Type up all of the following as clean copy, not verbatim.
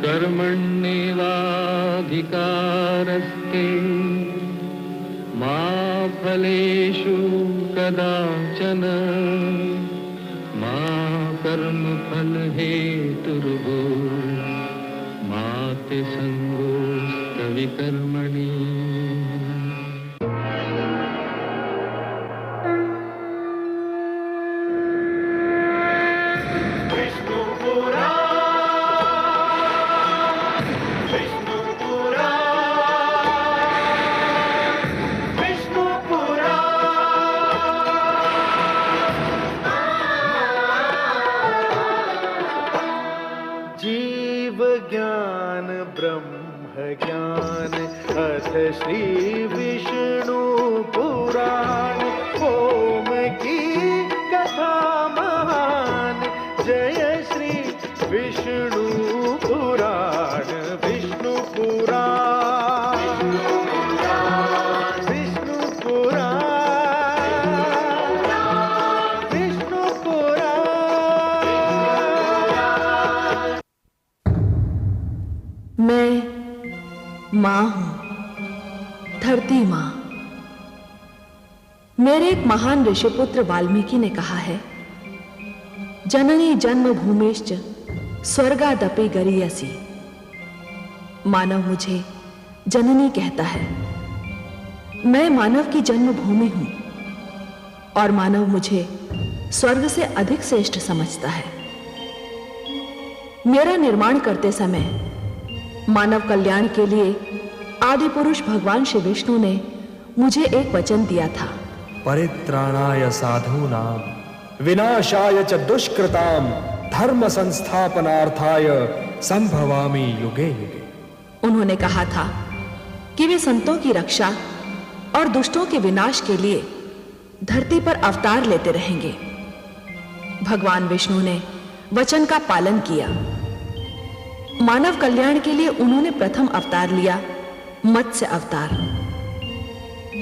कर्मण्येवाधिकारस्ते मा फलेषु कदाचन मा कर्मफलहेतुर्भूः मा ते संगोऽस्त्वविकर्मणि। ज्ञान ब्रह्म ज्ञान अथ श्री विष्णु पुराण ओम की कथा महान जय श्री विष्णु पुराण विष्णु पुराण विष्णु पुराण विष्णु पुराण। मैं माँ हूँ, धरती माँ। मेरे एक महान ऋषिपुत्र वाल्मीकि ने कहा है, जननी जन्म भूमिश्च स्वर्गादपि गरीयसी। मानव मुझे जननी कहता है। मैं मानव की जन्मभूमि हूं और मानव मुझे स्वर्ग से अधिक श्रेष्ठ समझता है। मेरा निर्माण करते समय मानव कल्याण के लिए आदि पुरुष भगवान श्री विष्णु ने मुझे एक वचन दिया था, परित्राणाय साधूनां विनाशाय च दुष्कृतां धर्म संस्थापनार्थाय संभवामि युगे युगे। उन्होंने कहा था कि वे संतों की रक्षा और दुष्टों के विनाश के लिए धरती पर अवतार लेते रहेंगे। भगवान विष्णु ने वचन का पालन किया। मानव कल्याण के लिए उन्होंने प्रथम अवतार लिया, मत्स्य अवतार।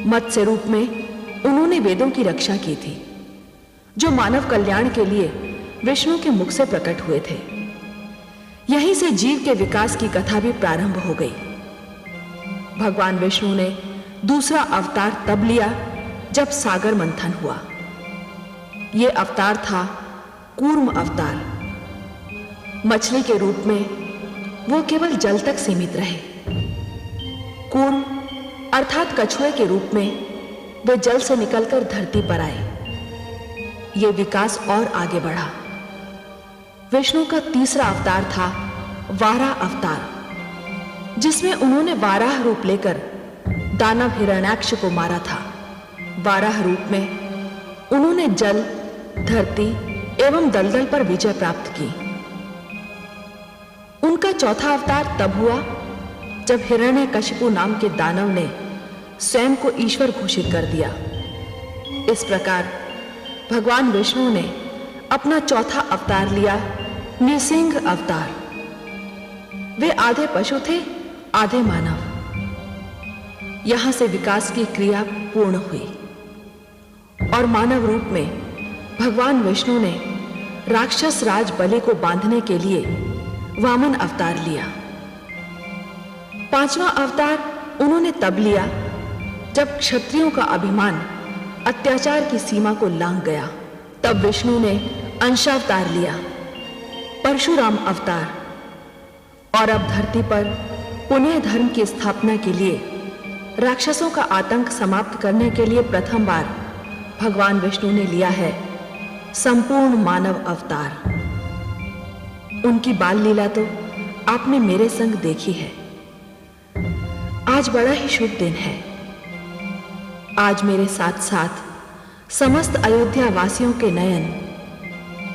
मत्स्य रूप में उन्होंने वेदों की रक्षा की थी, जो मानव कल्याण के लिए विष्णु के मुख से प्रकट हुए थे। यहीं से जीव के विकास की कथा भी प्रारंभ हो गई। भगवान विष्णु ने दूसरा अवतार तब लिया जब सागर मंथन हुआ। यह अवतार था कूर्म अवतार। मछली के रूप में वो केवल जल तक सीमित रहे। कूर्म अर्थात कछुए के रूप में वे जल से निकलकर धरती पर आए। ये विकास और आगे बढ़ा। विष्णु का तीसरा अवतार था वाराह अवतार, जिसमें उन्होंने वाराह रूप लेकर दानव हिरण्याक्ष को मारा था। वाराह रूप में उन्होंने जल, धरती एवं दलदल पर विजय प्राप्त की। उनका चौथा अवतार तब हुआ जब हिरण्यकशिपु नाम के दानव ने स्वयं को ईश्वर घोषित कर दिया। इस प्रकार भगवान विष्णु ने अपना चौथा अवतार लिया, नृसिंह अवतार। वे आधे पशु थे, आधे मानव। यहां से विकास की क्रिया पूर्ण हुई और मानव रूप में भगवान विष्णु ने राक्षस राज बलि को बांधने के लिए वामन अवतार लिया। पांचवा अवतार उन्होंने तब लिया जब क्षत्रियों का अभिमान अत्याचार की सीमा को लांघ गया। तब विष्णु ने अंशावतार लिया, परशुराम अवतार। और अब धरती पर पुनः धर्म की स्थापना के लिए, राक्षसों का आतंक समाप्त करने के लिए प्रथम बार भगवान विष्णु ने लिया है संपूर्ण मानव अवतार। उनकी बाल लीला तो आपने मेरे संग देखी है। आज बड़ा ही शुभ दिन है। आज मेरे साथ साथ समस्त अयोध्या वासियों के नयन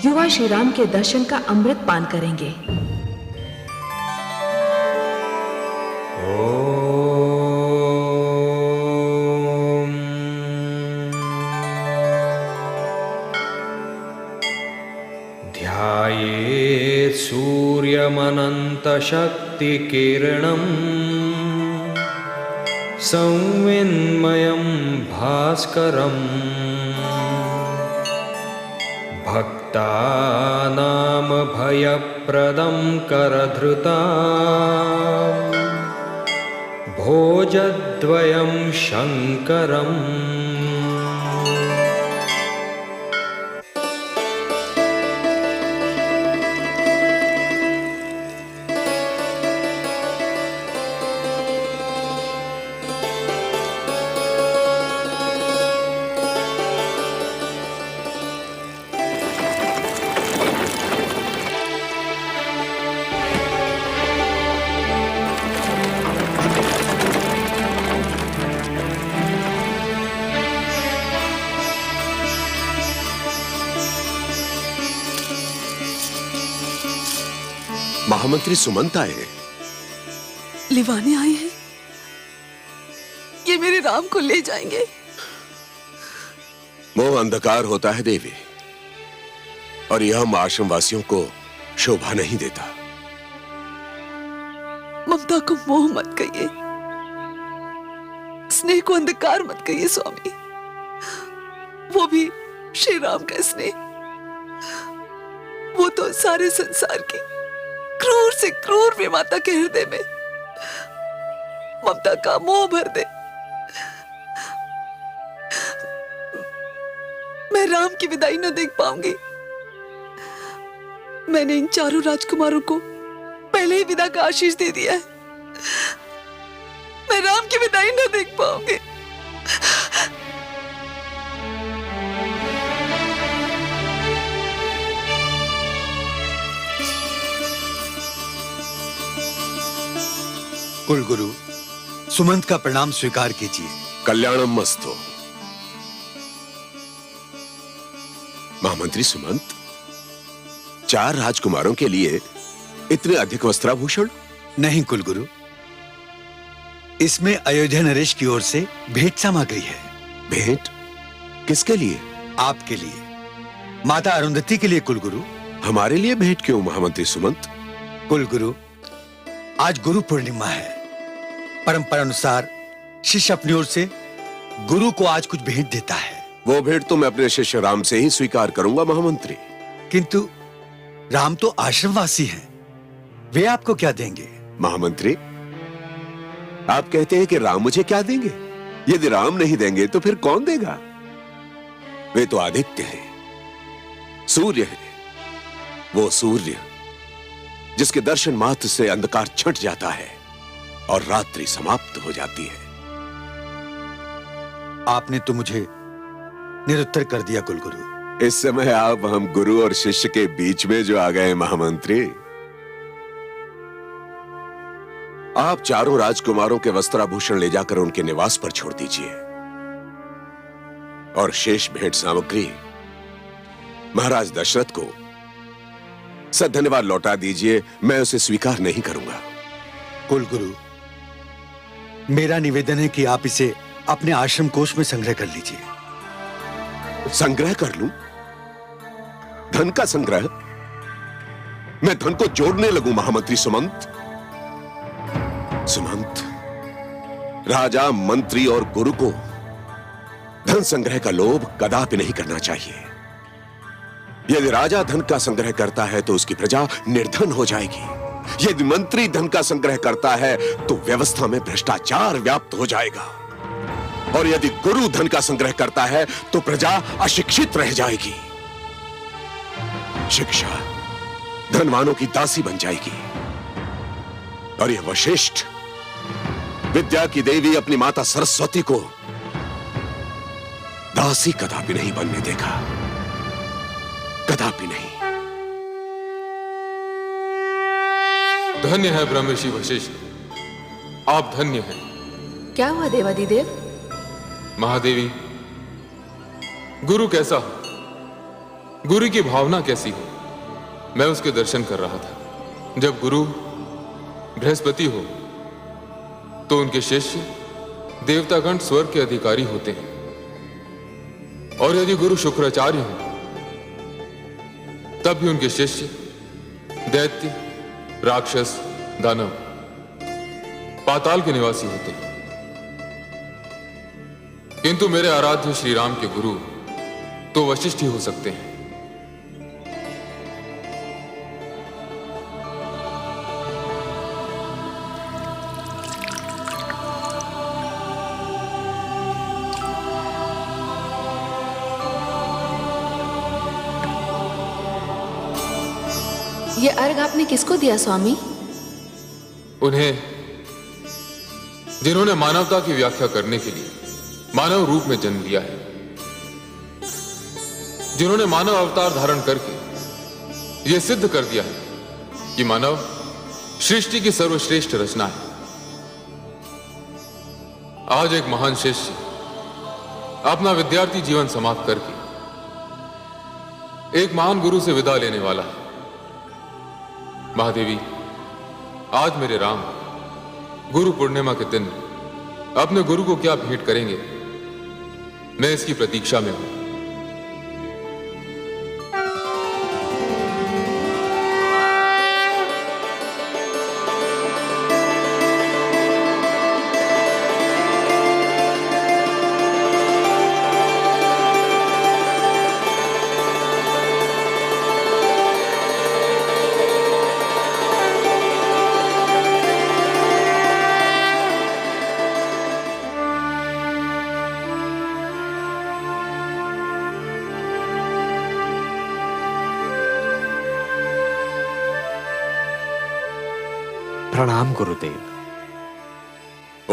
युवा श्री राम के दर्शन का अमृत पान करेंगे। ध्यायेत् सूर्यमनन्तशक्तिकिरणम् संविन्मयं भास्करम् भक्तानां भयप्रदं करधृताम् भोजद्वयं शङ्करम्। महामंत्री सुमंत आए हैं। लिवाने आए हैं। ये मेरे राम को ले जाएंगे। मोह अंधकार होता है देवी, और यह हम आश्रम वासियों को शोभा नहीं देता। ममता को मोह मत कहिए, स्नेह को अंधकार मत कहिए स्वामी। वो भी श्री राम का स्नेह, वो तो सारे संसार की क्रूर से क्रूर विमाता के हृदय में ममता का मोह भर दे। मैं राम की विदाई न देख पाऊंगी। मैंने इन चारों राजकुमारों को पहले ही विदा का आशीष दे दिया है। मैं राम की विदाई न देख पाऊंगी। कुलगुरु, सुमंत का प्रणाम स्वीकार कीजिए। कल्याणम मस्तु। महामंत्री सुमंत, 4 राजकुमारों के लिए इतने अधिक वस्त्राभूषण? नहीं कुलगुरु, इसमें अयोध्या नरेश की ओर से भेंट सामग्री है। भेंट? किसके लिए? आपके लिए, माता अरुंधति के लिए कुलगुरु। हमारे लिए भेंट क्यों महामंत्री सुमंत? कुलगुरु, आज गुरु पूर्णिमा है। परंपरा अनुसार शिष्य अपनी ओर से गुरु को आज कुछ भेंट देता है। वो भेंट तो मैं अपने शिष्य राम से ही स्वीकार करूंगा महामंत्री। किंतु राम तो आश्रमवासी हैं, वे आपको क्या देंगे? महामंत्री, आप कहते हैं कि राम मुझे क्या देंगे? यदि राम नहीं देंगे तो फिर कौन देगा? वे तो आदित्य हैं, सूर्य है। वो सूर्य जिसके दर्शन मात्र से अंधकार छंट जाता है और रात्रि समाप्त हो जाती है। आपने तो मुझे निरुत्तर कर दिया कुलगुरु। इस समय आप हम गुरु और शिष्य के बीच में जो आ गए महामंत्री। आप चारों राजकुमारों के वस्त्राभूषण ले जाकर उनके निवास पर छोड़ दीजिए, और शेष भेंट सामग्री महाराज दशरथ को सधन्यवाद लौटा दीजिए। मैं उसे स्वीकार नहीं करूंगा। कुलगुरु, मेरा निवेदन है कि आप इसे अपने आश्रम कोष में संग्रह कर लीजिए। संग्रह कर लूं? धन का संग्रह? मैं धन को जोड़ने लगूं महामंत्री सुमंत? सुमंत, राजा, मंत्री और गुरु को धन संग्रह का लोभ कदापि नहीं करना चाहिए। यदि राजा धन का संग्रह करता है तो उसकी प्रजा निर्धन हो जाएगी। यदि मंत्री धन का संग्रह करता है तो व्यवस्था में भ्रष्टाचार व्याप्त हो जाएगा, और यदि गुरु धन का संग्रह करता है तो प्रजा अशिक्षित रह जाएगी। शिक्षा धनवानों की दासी बन जाएगी, और यह वशिष्ठ विद्या की देवी अपनी माता सरस्वती को दासी कदापि नहीं बनने देगा, कदापि नहीं। धन्य है ब्रह्मर्षि वशिष्ठ, आप धन्य हैं। क्या हुआ देवादिदेव? महादेवी, गुरु कैसा हो, गुरु की भावना कैसी हो, मैं उसके दर्शन कर रहा था। जब गुरु बृहस्पति हो तो उनके शिष्य देवतागण स्वर्ग के अधिकारी होते हैं, और यदि गुरु शुक्राचार्य हो तब भी उनके शिष्य दैत्य, राक्षस, दानव, पाताल के निवासी होते हैं। किंतु मेरे आराध्य श्री राम के गुरु तो वशिष्ठ ही हो सकते हैं। ये अर्घ आपने किसको दिया स्वामी? उन्हें, जिन्होंने मानवता की व्याख्या करने के लिए मानव रूप में जन्म लिया है, जिन्होंने मानव अवतार धारण करके यह सिद्ध कर दिया है कि मानव सृष्टि की सर्वश्रेष्ठ रचना है। आज एक महान शिष्य अपना विद्यार्थी जीवन समाप्त करके एक महान गुरु से विदा लेने वाला है। महादेवी, आज मेरे राम गुरु पूर्णिमा के दिन अपने गुरु को क्या भेंट करेंगे, मैं इसकी प्रतीक्षा में हूं। प्रणाम गुरुदेव।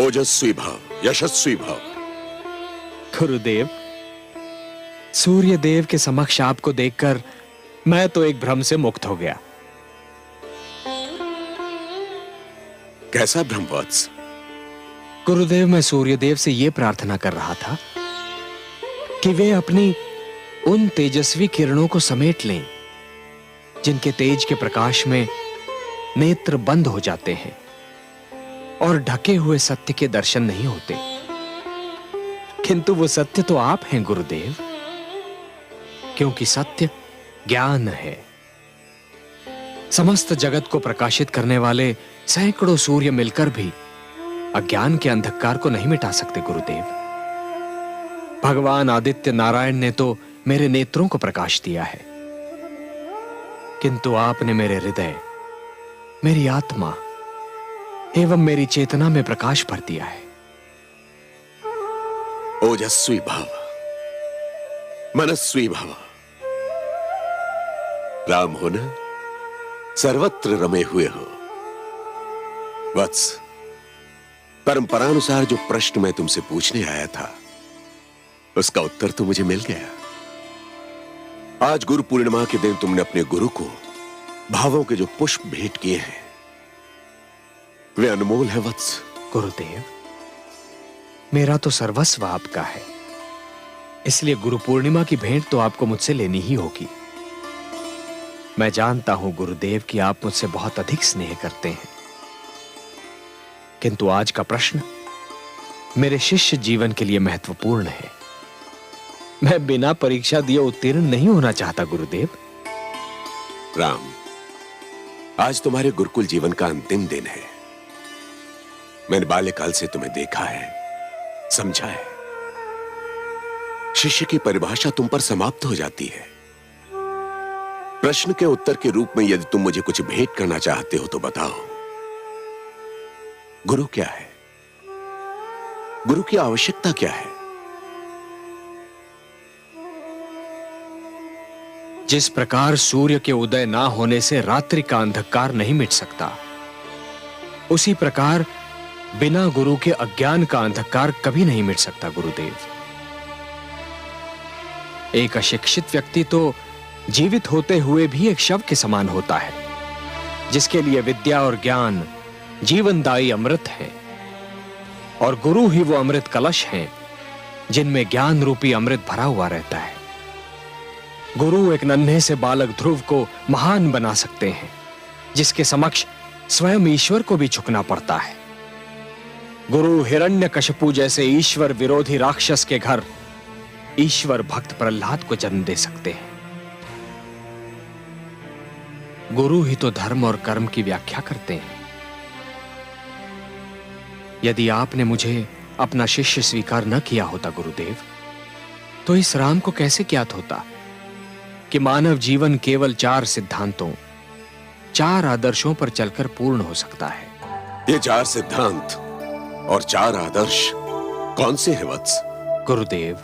ओजस्वी भव, यशस्वी भव। गुरुदेव, सूर्य देव के समक्ष आपको देखकर मैं तो एक भ्रम से मुक्त हो गया। कैसा भ्रम वत्स? गुरुदेव, मैं सूर्यदेव से यह प्रार्थना कर रहा था कि वे अपनी उन तेजस्वी किरणों को समेट लें जिनके तेज के प्रकाश में नेत्र बंद हो जाते हैं और ढके हुए सत्य के दर्शन नहीं होते। किंतु वो सत्य तो आप हैं गुरुदेव, क्योंकि सत्य ज्ञान है। समस्त जगत को प्रकाशित करने वाले सैकड़ों सूर्य मिलकर भी अज्ञान के अंधकार को नहीं मिटा सकते गुरुदेव। भगवान आदित्य नारायण ने तो मेरे नेत्रों को प्रकाश दिया है, किंतु आपने मेरे हृदय, मेरी आत्मा एवं मेरी चेतना में प्रकाश भर दिया है। ओजस्वी भव, मनस्वी भव। राम हो न, सर्वत्र रमे हुए हो। वत्स, परंपरानुसार जो प्रश्न मैं तुमसे पूछने आया था उसका उत्तर तो मुझे मिल गया। आज गुरु पूर्णिमा के दिन तुमने अपने गुरु को भावों के जो पुष्प भेंट किए हैं वे अनमोल है वत्स। गुरुदेव, मेरा तो सर्वस्व आपका है, इसलिए गुरु पूर्णिमा की भेंट तो आपको मुझसे लेनी ही होगी। मैं जानता हूं गुरुदेव कि आप मुझसे बहुत अधिक स्नेह करते हैं, किंतु आज का प्रश्न मेरे शिष्य जीवन के लिए महत्वपूर्ण है। मैं बिना परीक्षा दिए उत्तीर्ण नहीं होना चाहता गुरुदेव। राम, आज तुम्हारे गुरुकुल जीवन का अंतिम दिन है। मैंने बाल्यकाल से तुम्हें देखा है, समझा है। शिष्य की परिभाषा तुम पर समाप्त हो जाती है। प्रश्न के उत्तर के रूप में यदि तुम मुझे कुछ भेंट करना चाहते हो तो बताओ, गुरु क्या है? गुरु की आवश्यकता क्या है? जिस प्रकार सूर्य के उदय ना होने से रात्रि का अंधकार नहीं मिट सकता, उसी प्रकार बिना गुरु के अज्ञान का अंधकार कभी नहीं मिट सकता गुरुदेव। एक अशिक्षित व्यक्ति तो जीवित होते हुए भी एक शव के समान होता है, जिसके लिए विद्या और ज्ञान जीवनदायी अमृत है, और गुरु ही वो अमृत कलश हैं जिनमें ज्ञान रूपी अमृत भरा हुआ रहता है। गुरु एक नन्हे से बालक ध्रुव को महान बना सकते हैं, जिसके समक्ष स्वयं ईश्वर को भी झुकना पड़ता है। गुरु हिरण्यकशिपु जैसे ईश्वर विरोधी राक्षस के घर ईश्वर भक्त प्रहलाद को जन्म दे सकते हैं। गुरु ही तो धर्म और कर्म की व्याख्या करते हैं। यदि आपने मुझे अपना शिष्य स्वीकार न किया होता गुरुदेव, तो इस राम को कैसे ज्ञात होता कि मानव जीवन केवल 4 सिद्धांतों, 4 आदर्शों पर चलकर पूर्ण हो सकता है। ये 4 सिद्धांत और 4 आदर्श कौन से हैं वत्स? गुरुदेव,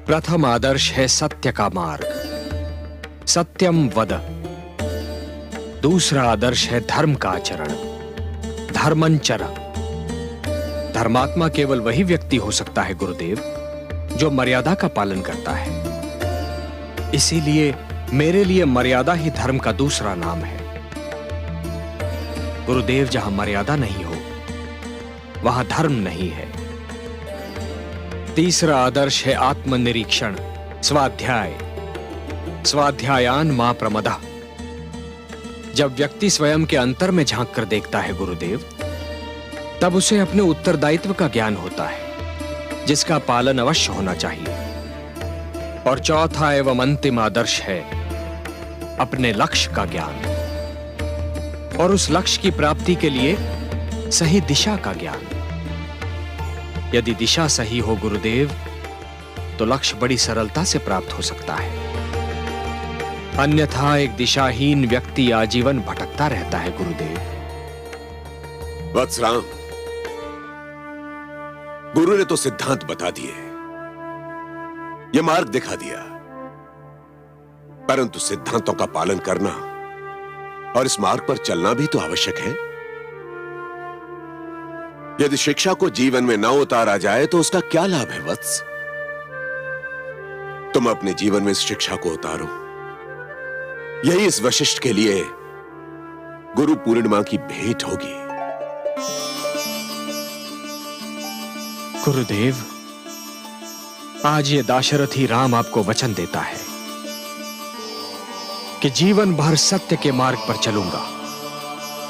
प्रथम आदर्श है सत्य का मार्ग। सत्यम वद। दूसरा आदर्श है धर्म का आचरण, धर्मंचरण। धर्मात्मा केवल वही व्यक्ति हो सकता है गुरुदेव जो मर्यादा का पालन करता है। इसीलिए मेरे लिए मर्यादा ही धर्म का दूसरा नाम है। गुरुदेव, जहां मर्यादा नहीं हो वहां धर्म नहीं है। तीसरा आदर्श है आत्मनिरीक्षण, स्वाध्याय। स्वाध्यायान मां प्रमदः। जब व्यक्ति स्वयं के अंतर में झांक कर देखता है गुरुदेव, तब उसे अपने उत्तरदायित्व का ज्ञान होता है जिसका पालन अवश्य होना चाहिए। और चौथा एवं अंतिम आदर्श है अपने लक्ष्य का ज्ञान और उस लक्ष्य की प्राप्ति के लिए सही दिशा का ज्ञान। यदि दिशा सही हो गुरुदेव, तो लक्ष्य बड़ी सरलता से प्राप्त हो सकता है। अन्यथा एक दिशाहीन व्यक्ति आजीवन भटकता रहता है गुरुदेव। वत्सराम, गुरु ने तो सिद्धांत बता दिए, यह मार्ग दिखा दिया, परंतु सिद्धांतों का पालन करना और इस मार्ग पर चलना भी तो आवश्यक है। यदि शिक्षा को जीवन में न उतारा जाए तो उसका क्या लाभ है वत्स? तुम अपने जीवन में इस शिक्षा को उतारो। यही इस वशिष्ठ के लिए गुरु पूर्णिमा की भेंट होगी। गुरुदेव, आज ये दाशरथी राम आपको वचन देता है कि जीवन भर सत्य के मार्ग पर चलूंगा।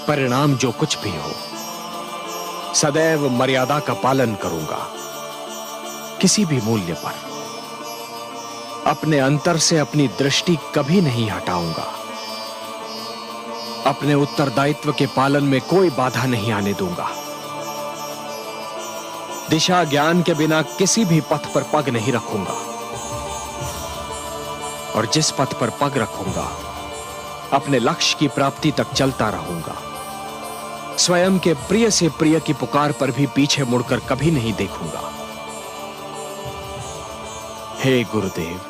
परिणाम जो कुछ भी हो, सदैव मर्यादा का पालन करूंगा। किसी भी मूल्य पर अपने अंतर से अपनी दृष्टि कभी नहीं हटाऊंगा। अपने उत्तरदायित्व के पालन में कोई बाधा नहीं आने दूंगा। दिशा ज्ञान के बिना किसी भी पथ पर पग नहीं रखूंगा। और जिस पथ पर पग रखूंगा, अपने लक्ष्य की प्राप्ति तक चलता रहूंगा। स्वयं के प्रिय से प्रिय की पुकार पर भी पीछे मुड़कर कभी नहीं देखूंगा। हे गुरुदेव,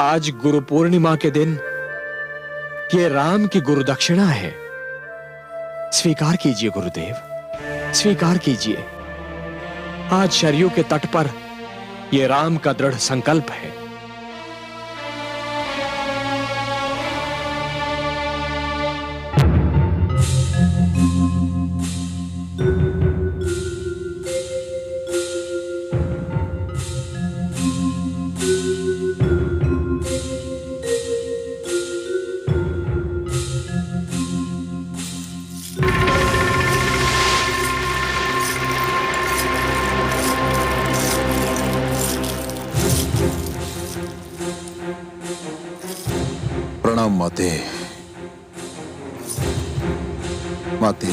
आज गुरु पूर्णिमा के दिन ये राम की गुरु दक्षिणा है। स्वीकार कीजिए गुरुदेव, स्वीकार कीजिए। आज शरयू के तट पर यह राम का दृढ़ संकल्प है। प्रणाम माते। माते,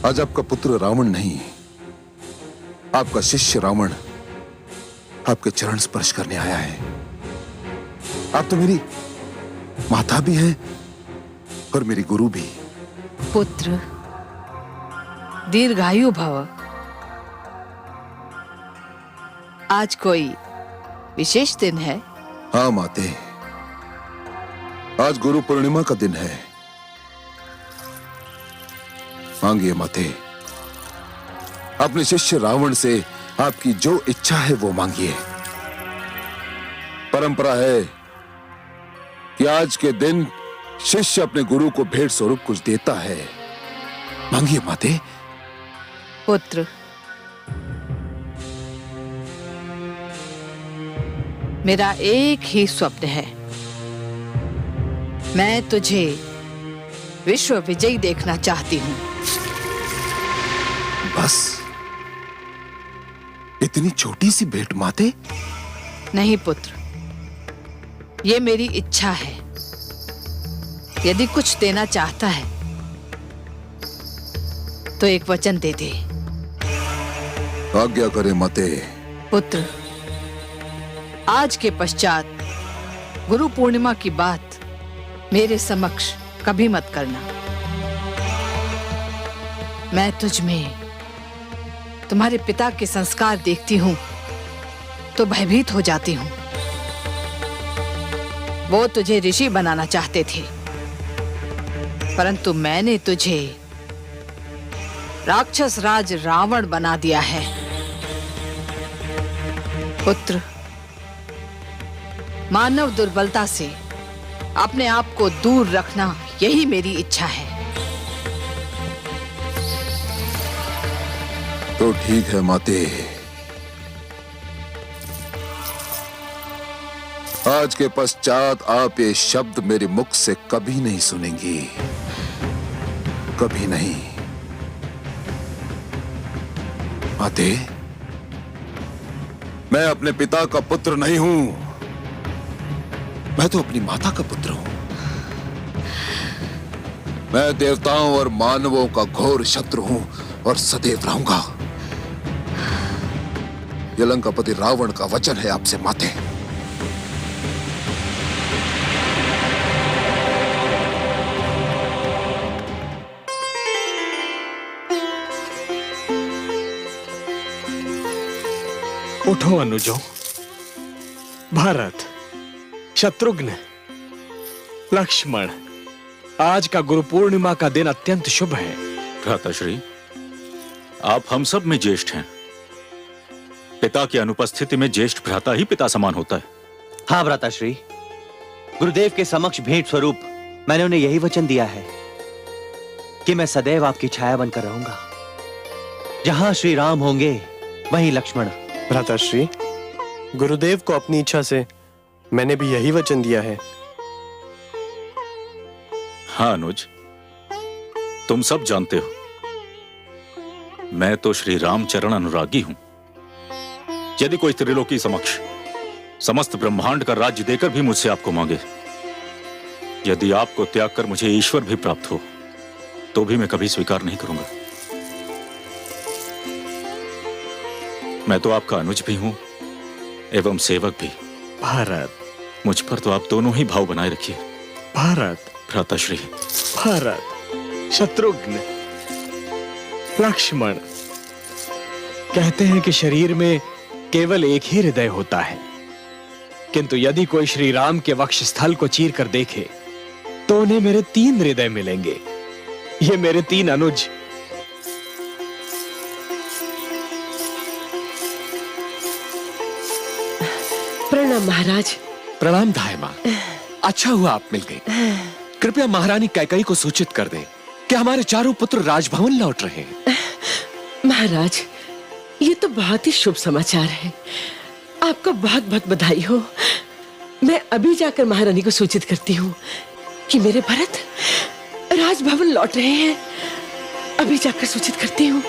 आज आपका पुत्र रावण नहीं, आपका शिष्य रावण आपके चरण स्पर्श करने आया है। आप तो मेरी माता भी हैं और मेरी गुरु भी। पुत्र, दीर्घायु भव। आज कोई विशेष दिन है? हाँ माते, आज गुरु पूर्णिमा का दिन है। मांगिए माते, अपने शिष्य रावण से आपकी जो इच्छा है वो मांगिए। परंपरा है कि आज के दिन शिष्य अपने गुरु को भेंट स्वरूप कुछ देता है। मांगिए माते। पुत्र, मेरा एक ही स्वप्न है। मैं तुझे विश्व विजयी देखना चाहती हूं। बस इतनी छोटी सी भेंट माते? नहीं पुत्र, ये मेरी इच्छा है। यदि कुछ देना चाहता है तो एक वचन दे दे। आज्ञा करे माते। पुत्र, आज के पश्चात गुरु पूर्णिमा की बात मेरे समक्ष कभी मत करना। मैं तुझ में तुम्हारे पिता के संस्कार देखती हूं तो भयभीत हो जाती हूं। वो तुझे ऋषि बनाना चाहते थे, परंतु मैंने तुझे राक्षस राज रावण बना दिया है। पुत्र, मानव दुर्बलता से अपने आप को दूर रखना यही मेरी इच्छा है। तो ठीक है माते, आज के पश्चात आप ये शब्द मेरे मुख से कभी नहीं सुनेंगी, कभी नहीं। माते, मैं अपने पिता का पुत्र नहीं हूं, मैं तो अपनी माता का पुत्र हूं। मैं देवताओं और मानवों का घोर शत्रु हूं और सदैव रहूंगा। ये लंकापति रावण का वचन है आपसे माते। उठो अनुजों, भरत, शत्रुघ्न, लक्ष्मण, आज का गुरु पूर्णिमा का दिन अत्यंत शुभ है। भ्राताश्री, आप हम सब में ज्येष्ठ हैं। पिता की अनुपस्थिति में ज्येष्ठ भ्राता ही पिता समान होता है। हाँ भ्राताश्री, गुरुदेव के समक्ष भेंट स्वरूप मैंने उन्हें यही वचन दिया है कि मैं सदैव आपकी छाया बनकर रहूंगा। जहां श्री राम होंगे वहीं लक्ष्मण। भ्राताश्री, गुरुदेव को अपनी इच्छा से मैंने भी यही वचन दिया है। हाँ अनुज, तुम सब जानते हो मैं तो श्री रामचरण अनुरागी हूं। यदि कोई त्रिलोकी समक्ष समस्त ब्रह्मांड का राज्य देकर भी मुझसे आपको मांगे, यदि आपको त्याग कर मुझे ईश्वर भी प्राप्त हो, तो भी मैं कभी स्वीकार नहीं करूंगा। मैं तो आपका अनुज भी हूं एवं सेवक भी। भारत, मुझ पर तो आप दोनों ही भाव बनाए रखिए। भारत, भ्राताश्री, भारत, शत्रुघ्न, लक्ष्मण, कहते हैं कि शरीर में केवल एक ही हृदय होता है, किंतु यदि कोई श्री राम के वक्ष स्थल को चीर कर देखे तो उन्हें मेरे 3 हृदय मिलेंगे। ये मेरे 3 अनुज। प्रणाम महाराज। प्रणाम धाय मां। अच्छा हुआ आप मिल गए। कृपया महारानी कैकेयी को सूचित कर दें कि हमारे चारों पुत्र राजभवन लौट रहे हैं। महाराज, ये तो बहुत ही शुभ समाचार है। आपको बहुत बहुत बधाई हो। मैं अभी जाकर महारानी को सूचित करती हूँ कि मेरे भरत राजभवन लौट रहे हैं। अभी जाकर सूचित करती हूँ।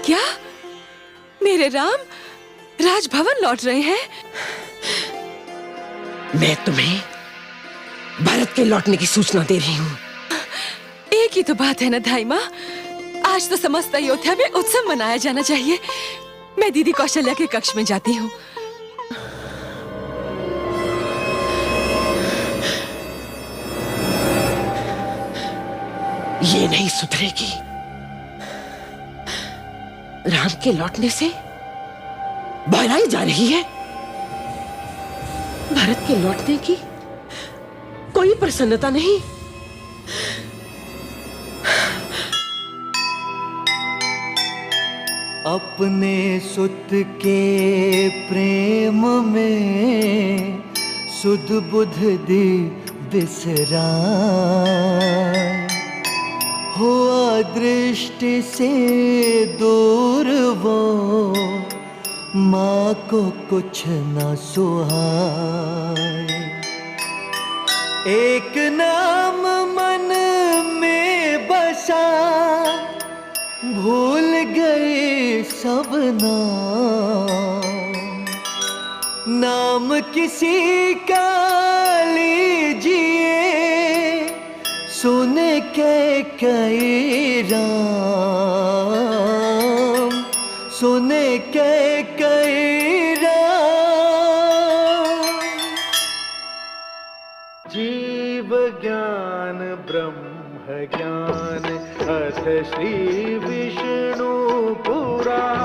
क्या मेरे राम राजभवन लौट रहे हैं? मैं तुम्हें भरत के लौटने की सूचना दे रही हूँ। एक ही तो बात है ना धाई माँ, आज तो समस्त अयोध्या में उत्सव मनाया जाना चाहिए। मैं दीदी कौशल्या के कक्ष में जाती हूँ। ये नहीं सुधरेगी। राम के लौटने से बहलाई जा रही है। भरत के लौटने की कोई प्रसन्नता नहीं। अपने सुत के प्रेम में सुध बुध दी बिसराए, हुआ दृष्टि से दूर वो माँ को कुछ न सुहाए। एक नाम मन में बसा, भूल गए सब नाम किसी का लीजिए, सुन के कई राम, सुन के कई राम। जीव ज्ञान ब्रह्म ज्ञान अथ श्री विष्णु पुराण।